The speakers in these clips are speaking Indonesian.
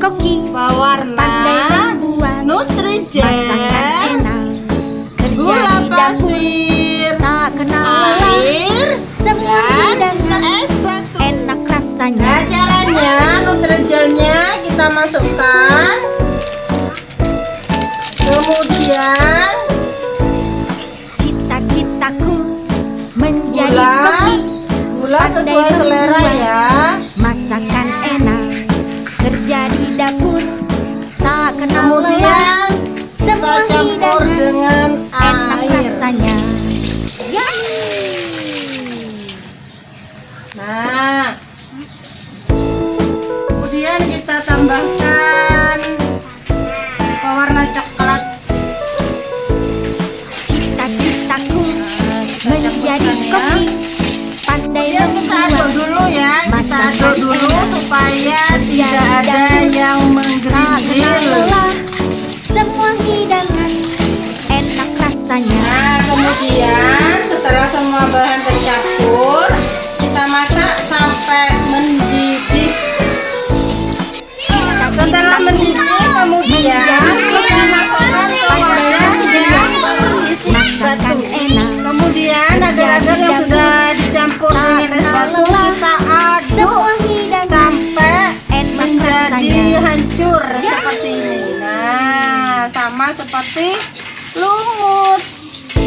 koki, pewarna, Nutrigen, gula pasir, air, dan es batu. enak rasanya. Nah, caranya Nutrigennya kita masukkan, kemudian Cita-citaku menjadi Gula. koki, gula sesuai selera ya. masakan enak, kerja di dapur tak kenal lelah. Kemudian kita Semua campur hidangan dengan enak air. rasanya. Yummy. Nah, kemudian kita tambahkan pewarna coklat. Cita-citaku Kita menjadi campurkan ya. koki, pandai Kemudian kita aduk membuat dulu ya, kita masakan aduk dulu enak. supaya tidak ada yang tak kenal menggerindil. lelah. Semua hidangan enak rasanya. Nah, kemudian setelah semua bahan tercampur, kita masak sampai mendidih. Setelah mendidih, kemudian kita masukkan ke wadah yang berisi es batu. Masakan enak, Kemudian agar-agar yang sudah dicampur dengan es batu kita aduk semua hidangan sampai enak menjadi rasanya. hancur seperti ini. Nah, sama seperti lumut.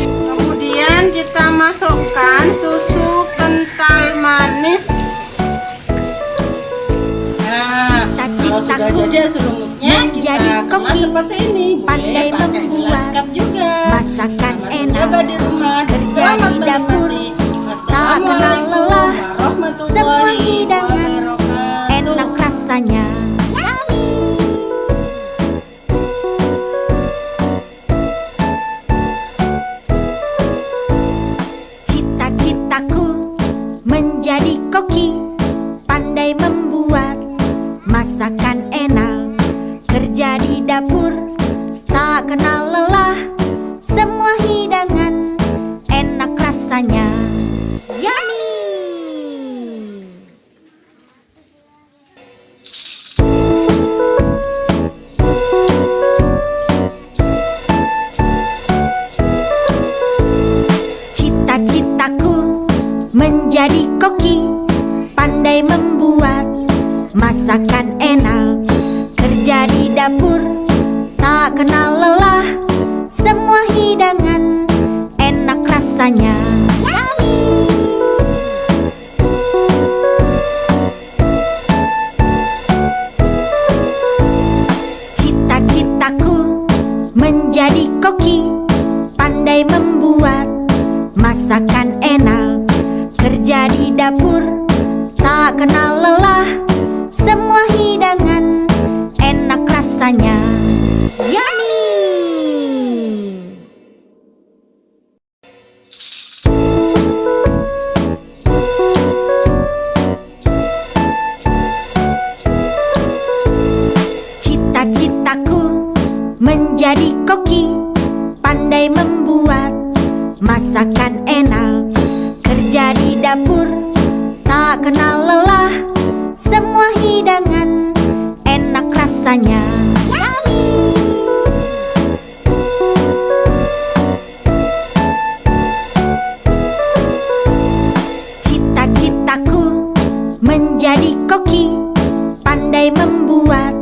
Kemudian kita masukkan susu kental manis. Nah, kalau sudah jadi hasil lumutnya, kita menjadi kemas koki, seperti ini. pandai Boleh pakai gelas membuat cup juga. masakan Selamat enak, mencoba di rumah dan kerja selamat di dapur menikmati. tak kenal Assalamualaikum lelah. Semua warahmatullahi hidangan wabarakatuh. enak rasanya. Cita-citaku menjadi koki, pandai membuat masakan enak, kerja di dapur tak kenal lelah. Semua hidangan enak rasanya. Yummy. Cita-citaku menjadi koki, pandai membuat masakan enak, kerja di dapur tak kenal lelah. Semua hidangan enak rasanya. Cita-citaku menjadi koki, pandai membuat masakan enak, kerja di dapur tak kenal lelah. Semua hidangan enak rasanya. Yummy. Cita-citaku menjadi koki, pandai membuat masakan enak, kerja di dapur tak kenal lelah. Semua hidangan enak rasanya. Cita-citaku menjadi koki, pandai membuat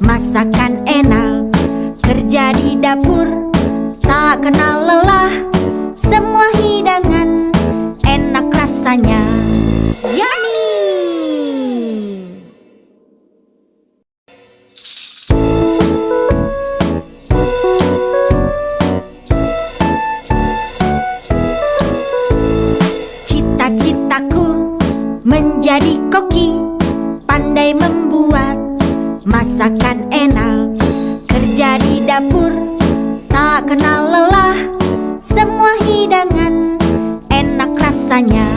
masakan enak, kerja di dapur tak kenal lelah. Semua hidangan enak rasanya. Yummy. Cita-citaku menjadi koki, pandai membuat masakan enak, kerja di dapur tak kenal lelah. Semua hidangan enak rasanya.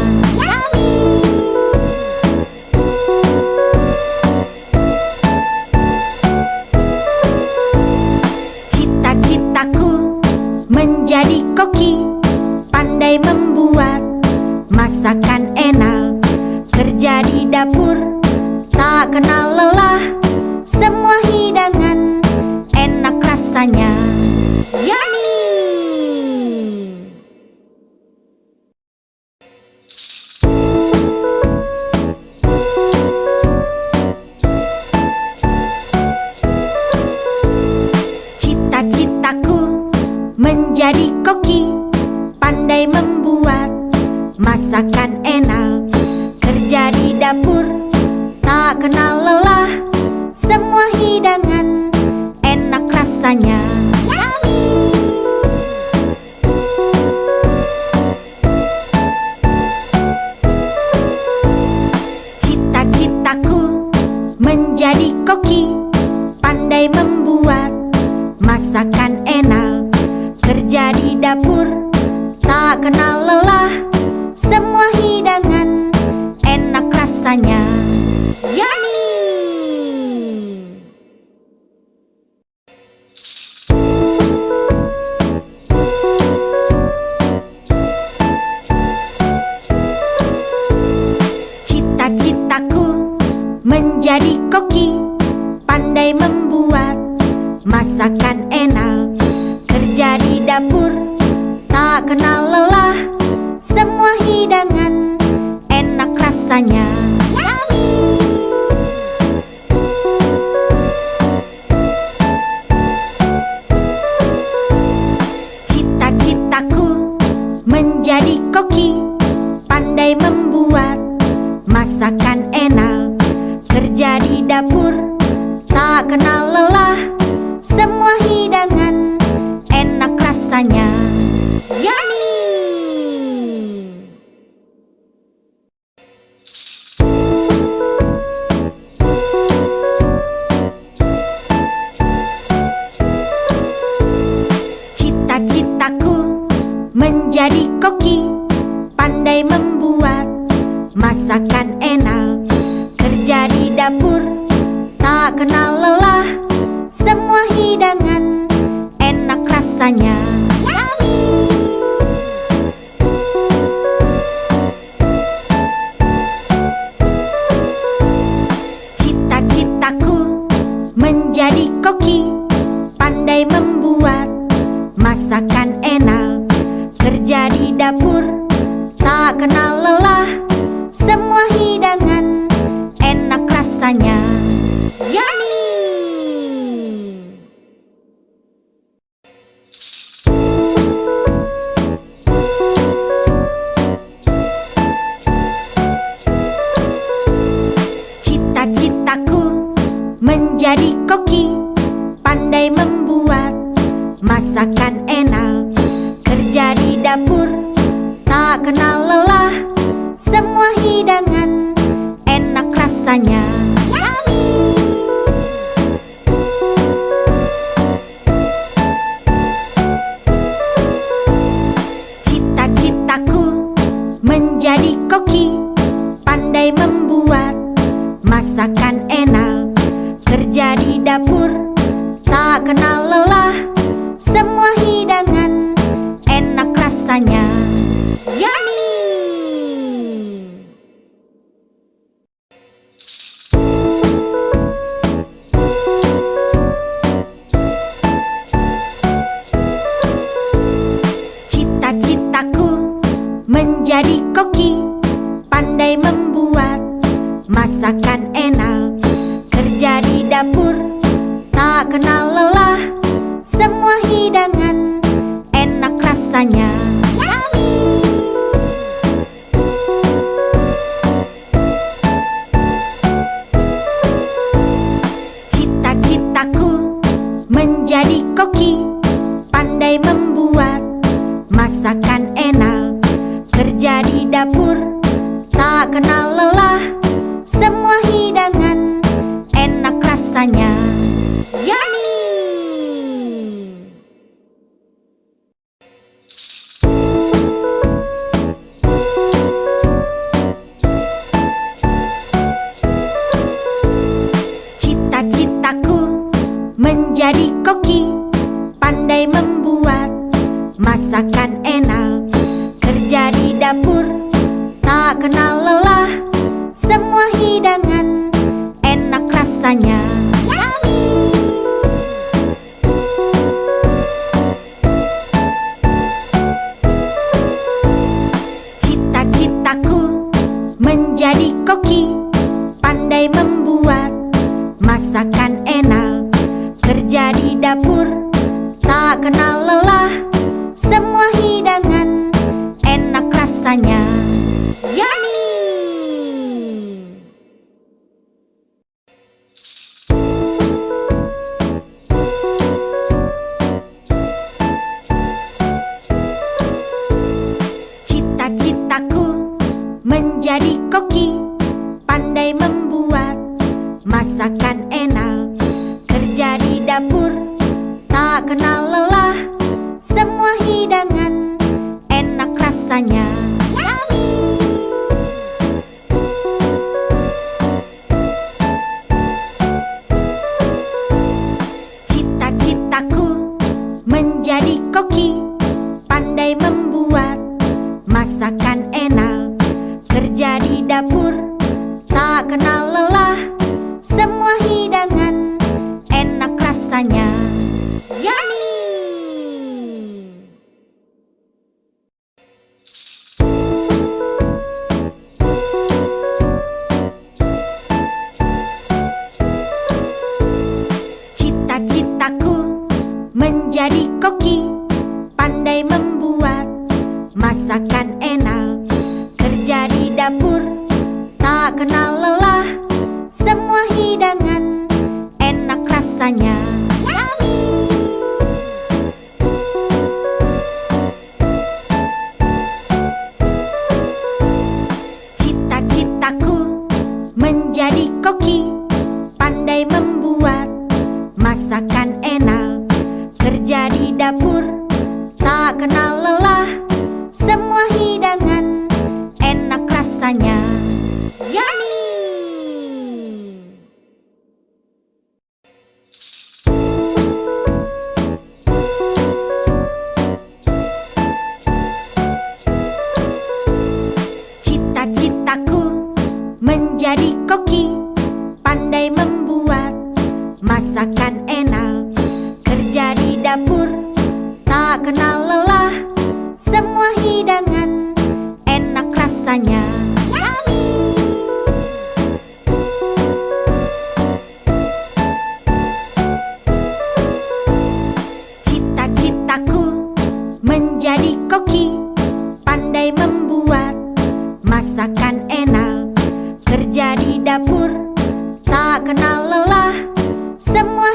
Cita-citaku menjadi koki, pandai membuat masakan enak, kerja di dapur tak kenal lelah. semua hidangan enak rasanya. Yummy! Cita-citaku menjadi koki, pandai membuat masakan enak, kerja di dapur tak kenal lelah, semua hidangan enak rasanya. Cita-citaku menjadi koki, pandai membuat masakan enak, kerja di dapur tak kenal lelah, semua hidangan enak rasanya. Yummy! Cita-citaku menjadi koki, pandai membuat masakan enak, kerja di dapur tak kenal lelah, semua hidangan enak rasanya. Cita-citaku menjadi koki, pandai membuat masakan enak, kerja di dapur tak kenal lelah, semua hidangan enak rasanya. Yummy! Cita-citaku menjadi koki, pandai membuat masakan enak, kerja di dapur tak kenal lelah, semua hidangan enak rasanya. Cita-citaku menjadi koki, pandai membuat masakan enak, kerja di dapur tak kenal lelah, semua hidangan enak rasanya. Yummy! Cita-citaku menjadi koki, pandai membuat masakan enak, kerja di dapur tak kenal lelah, semua hidangan enak rasanya. Cita-citaku menjadi koki, pandai membuat masakan enak, kerja di dapur tak kenal lelah, semua hidangan enak rasanya. Yummy! Cita-citaku menjadi koki, pandai membuat masakan enak, kerja di dapur tak kenal lelah, semua hidangan enak rasanya. Cita-citaku menjadi koki, pandai membuat masakan enak, kerja di dapur tak kenal lelah, semua hidangan enak rasanya. Yummy! menjadi koki, pandai membuat masakan enak. Kerja di dapur, tak kenal lelah. Semua hidangan enak rasanya. Yummy! Cita-citaku menjadi koki, pandai membuat masakan enak. Kerja di dapur, tak kenal lelah. Semua hidangan enak rasanya. Cita-citaku menjadi koki, pandai membuat masakan enak. Kerja di dapur, tak kenal lelah. Semua hidangan enak rasanya. Yummy! Cita-citaku menjadi koki, pandai membuat masakan enak. Kerja di dapur, tak kenal lelah. Semua hidangan enak rasanya. Cita-citaku menjadi koki, pandai membuat masakan enak. Kerja di dapur, tak kenal lelah. Semua hidangan enak rasanya. Yummy! Cita-citaku menjadi koki, pandai membuat masakan enak. Kerja di dapur, tak kenal lelah. Semua hidangan enak rasanya. Cita-citaku menjadi koki, pandai membuat masakan enak. Kerja di dapur, tak kenal lelah. Semua